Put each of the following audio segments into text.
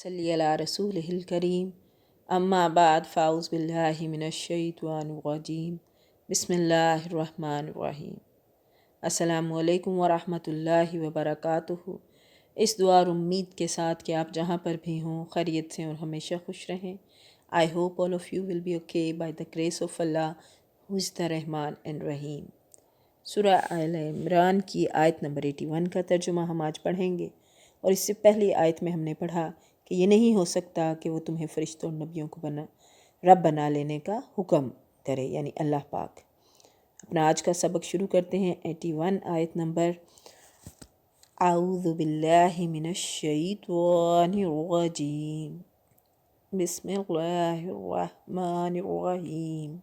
सल्ली अला रसूलिहिल करीम अम्मा बाद फ़ाउज़ बिल्लाहि मिनश्शैतानिर्रजीम बिस्मिल्लाहिर्रहमानिर्रहीम। अस्सलामु अलैकुम वरहमतुल्लाहि वबरकातुहू। इस दुआ और उम्मीद के साथ कि आप जहाँ पर भी हों खैरियत से और हमेशा खुश रहें। I hope all of you will be okay by the grace of Allah who is the Rahman and Rahim. सूरह आल इमरान की आयत नंबर 81 का तर्जुमा हम आज पढ़ेंगे। और इससे पहली आयत में हमने पढ़ा कि ये नहीं हो सकता कि वो तुम्हें फ़रिश्तों और नबियों को रब बना लेने का हुक्म करे, यानी अल्लाह पाक। अपना आज का सबक शुरू करते हैं 81 आयत नंबर। आऊज़ु बिल्लाहि मिनश्शैतानिर्रजीम बिस्मिल्लाहिर्रहमानिर्रहीम।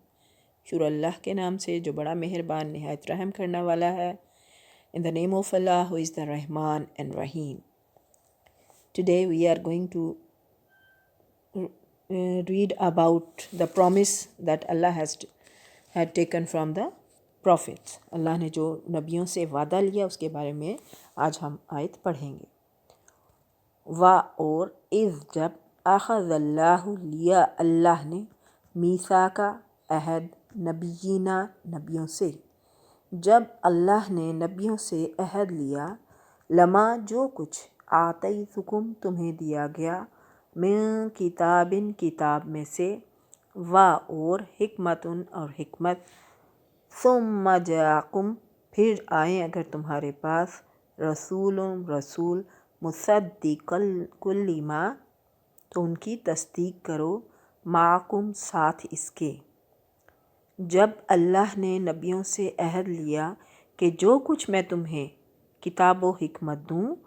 शुरू अल्लाह के नाम से जो बड़ा मेहरबान निहायत रहम करने वाला है। In the name of Allah who is the Rahman and Rahim. Today we are going to read about the promise that Allah had taken from the prophets. अल्लाह ने जो नबियों से वादा लिया उसके बारे में आज हम आयत पढ़ेंगे। वा और इज़ जब अख़ज़ल्लाहु लिया अल्लाह ने मीसा का अहद नबीना नबियों से, जब अल्लाह ने नबियों से अहद लिया, लमा जो कुछ आतैतुकुम तुम्हें दिया गया, मिन किताबिन किताब में से, वा और हिकमतुन और हिकमत, सुम्मा जाकुम फिर आए अगर तुम्हारे पास, रसूलुन रसूल, मुसद्दिक़ल कुल्लिमा तो उनकी तस्दीक करो, माकुम साथ इसके। जब अल्लाह ने नबियों से अहद लिया कि जो कुछ मैं तुम्हें किताब व हिकमत दूँ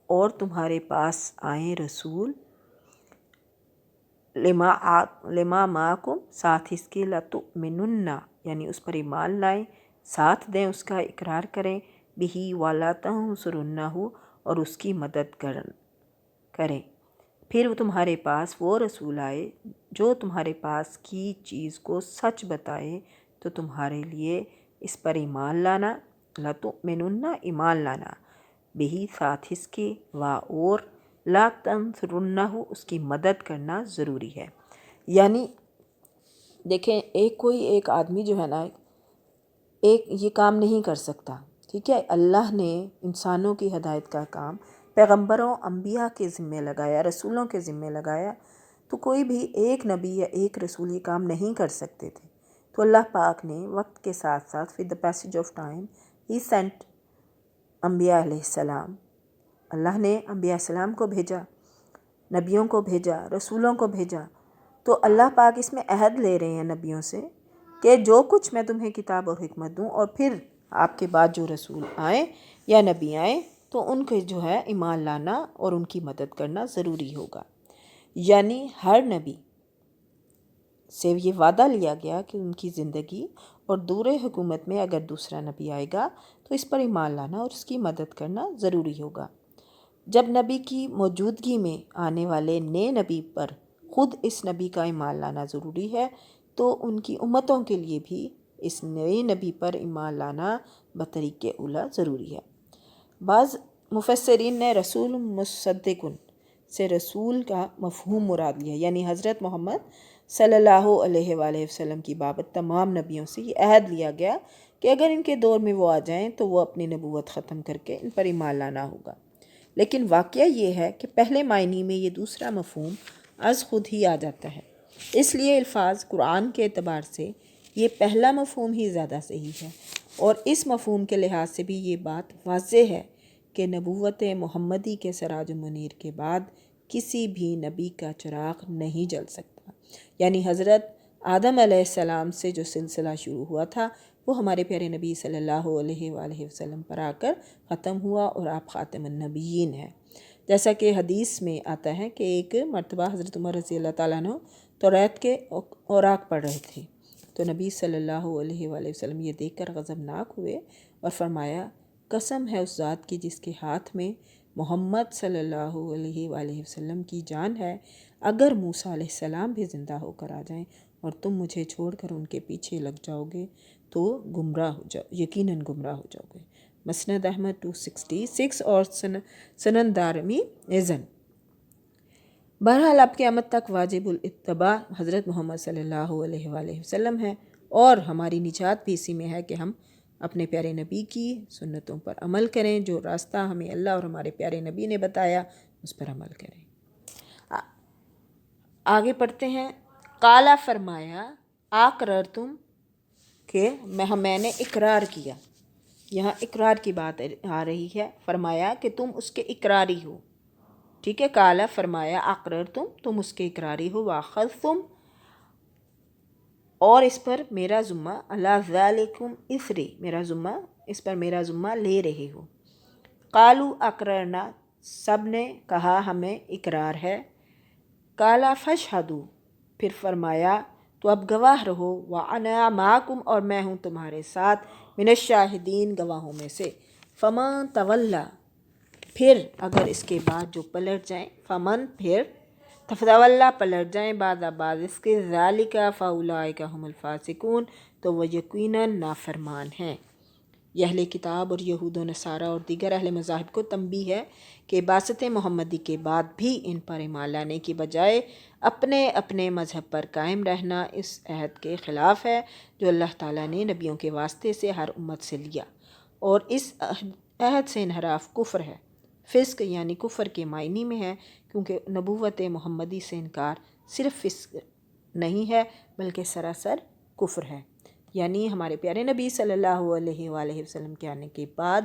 और तुम्हारे पास आए रसूल, लिमा माकुम साथ इसके, लतुमिनुन्ना यानी उस पर ईमान लाएं, साथ दें, उसका इकरार करें, बिही वाला तंसुरुन्नहु और उसकी मदद करें। फिर वो तुम्हारे पास वो रसूल आए जो तुम्हारे पास की चीज़ को सच बताए तो तुम्हारे लिए इस पर ईमान लाना, लतुमिनुन्ना ईमान लाना, बिही साथ इसके, वा और ला तंसुरुन्नहु उसकी मदद करना ज़रूरी है। यानी देखें, एक आदमी जो है ना, एक ये काम नहीं कर सकता। ठीक है, अल्लाह ने इंसानों की हिदायत का काम पैगंबरों अंबिया के ज़िम्मे लगाया, रसूलों के ज़िम्मे लगाया, तो कोई भी एक नबी या एक रसूल ये काम नहीं कर सकते थे। तो अल्लाह पाक ने वक्त के साथ साथ with the passage of time ही सेंट अंबिया अलैहिस्सलाम, अल्लाह ने अंबिया सलाम को भेजा, नबियों को भेजा, रसूलों को भेजा। तो अल्लाह पाक इसमें अहद ले रहे हैं नबियों से कि जो कुछ मैं तुम्हें किताब और हिकमत दूँ और फिर आपके बाद जो रसूल आए या नबी आए तो उनके जो है ईमान लाना और उनकी मदद करना ज़रूरी होगा। यानी हर नबी से ये वादा लिया गया कि उनकी ज़िंदगी और दूरे हुकूमत में अगर दूसरा नबी आएगा तो इस पर ईमान लाना और उसकी मदद करना ज़रूरी होगा। जब नबी की मौजूदगी में आने वाले नए नबी पर ख़ुद इस नबी का ईमान लाना ज़रूरी है तो उनकी उम्मतों के लिए भी इस नए नबी पर ईमान लाना बतरीक़े उला ज़रूरी है। बाज़ मुफस्सिरीन ने रसूल मुसद्दिकुन से रसूल का मफ़हूम मुराद लिया, यानी हज़रत मोहम्मद सल्लल्लाहु अलैहि वसल्लम की बाबत तमाम नबियों से ये अहद लिया गया कि अगर इनके दौर में वो आ जाएं तो वो अपनी नबूवत ख़त्म करके इन पर ईमान लाना होगा। लेकिन वाक़या ये है कि पहले मायने में ये दूसरा मफ़हूम अज़ ख़ुद ही आ जाता है, इसलिए अल्फाज कुरान के एतबार से ये पहला मफ़हूम ही ज़्यादा सही है। और इस मफ़हूम के लिहाज से भी ये बात वाज़ेह है कि नबूवत मुहम्मदी के सराज मुनीर के बाद किसी भी नबी का चिराग नहीं जल सकता। यानी हज़रत आदम अलैहिस्सलाम से जो सिलसिला शुरू हुआ था वो हमारे प्यारे नबी सल्लल्लाहु अलैहि वसल्लम पर आकर ख़त्म हुआ और आप ख़ातिमुन नबिय्यीन हैं। जैसा कि हदीस में आता है कि एक मरतबा हज़रत उमर रज़ी अल्लाह ताला अन्हु तौरात के औराक पढ़ रहे थे तो नबी सल्लल्लाहु अलैहि वसल्लम ये देखकर गज़बनाक हुए और फरमाया, कसम है उस ज़ात की जिसके हाथ में मोहम्मद सल्लल्लाहु अलैहि वसल्लम की जान है, अगर मूसा अलैहिस्सलाम भी ज़िंदा होकर आ जाएं और तुम मुझे छोड़कर उनके पीछे लग जाओगे तो गुमराह हो जाओ, यकीनन गुमराह हो जाओगे। मसनद अहमद 266 और सनन दारमी इज़न। بہرحال اب قیامت تک واجب الاتباع حضرت محمد صلی اللہ علیہ وآلہ وسلم ہے، اور ہماری نجات بھی اسی میں ہے کہ ہم اپنے پیارے نبی کی سنتوں پر عمل کریں، جو راستہ ہمیں اللہ اور ہمارے پیارے نبی نے بتایا اس پر عمل کریں۔ آگے پڑھتے ہیں۔ قالا فرمایا، اقررتم کہ میں نے اقرار کیا، یہاں اقرار کی بات آ رہی ہے، فرمایا کہ تم اس کے اقراری ہو، ٹھیک ہے۔ قالا فرمایا، اقررتم تم اس کے اقراری ہو، واخذتم اور اس پر میرا ذمہ، علی ذالکم اثری میرا ذمہ، اس پر میرا ذمہ لے رہے ہو۔ قالوا اقررنا سب نے کہا ہمیں اقرار ہے۔ قالا فاشہدوا پھر فرمایا تو اب گواہ رہو، وانا معکم اور میں ہوں تمہارے ساتھ، من الشاہدین گواہوں میں سے۔ فمن تولا پھر اگر اس کے بعد جو پلٹ جائیں، فمن پھر تولا پلٹ جائیں، بعد اس کے ذالک فاولئک هم الفاسقون تو وہ یقیناً نافرمان ہیں۔ یہ اہل کتاب اور یہود و نصارہ اور دیگر اہل مذاہب کو تنبیہ ہے کہ بعثت محمدی کے بعد بھی ان پر ایمان لانے کی بجائے اپنے اپنے مذہب پر قائم رہنا اس عہد کے خلاف ہے جو اللہ تعالیٰ نے نبیوں کے واسطے سے ہر امت سے لیا، اور اس عہد سے انحراف کفر ہے۔ فسق یعنی کفر کے معنی میں ہے، کیونکہ نبوت محمدی سے انکار صرف فسق نہیں ہے بلکہ سراسر کفر ہے، یعنی ہمارے پیارے نبی صلی اللہ علیہ وآلہ وسلم کے آنے کے بعد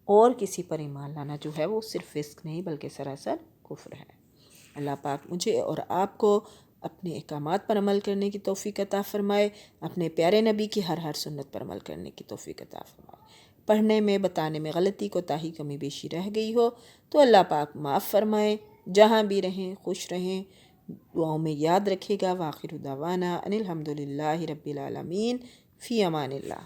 اور کسی پر ایمان لانا جو ہے وہ صرف فسق نہیں بلکہ سراسر کفر ہے۔ اللہ پاک مجھے اور آپ کو اپنے احکامات پر عمل کرنے کی توفیق عطا فرمائے، اپنے پیارے نبی کی ہر سنت پر عمل کرنے کی توفیق عطا فرمائے۔ پڑھنے میں بتانے میں غلطی کوتاہی کمی بیشی رہ گئی ہو تو اللہ پاک معاف فرمائے، جہاں بھی رہیں خوش رہیں، دعاؤں میں یاد رکھے گا۔ وآخر دعوانا ان الحمد للہ رب العالمین، فی امان اللہ۔